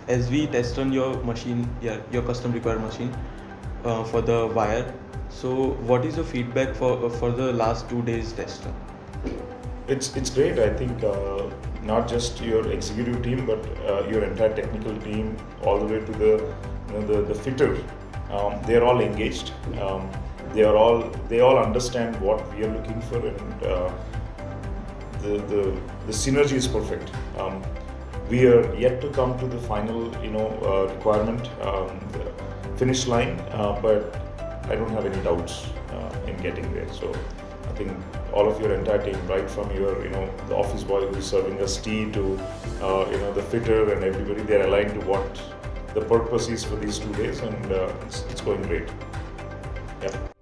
as we test on your machine, yeah, your custom required machine for the wire. So what is your feedback for the last 2 days test run? It's great. I think not just your executive team, but your entire technical team, all the way to the fitter. They are all engaged. They all understand what we are looking for, and the synergy is perfect. We are yet to come to the final requirement, the finish line, but I don't have any doubts in getting there. So I think all of your entire team, right from your the office boy who is serving us tea to the fitter and everybody, they are aligned to what the purpose is for these 2 days, and it's going great. Yeah.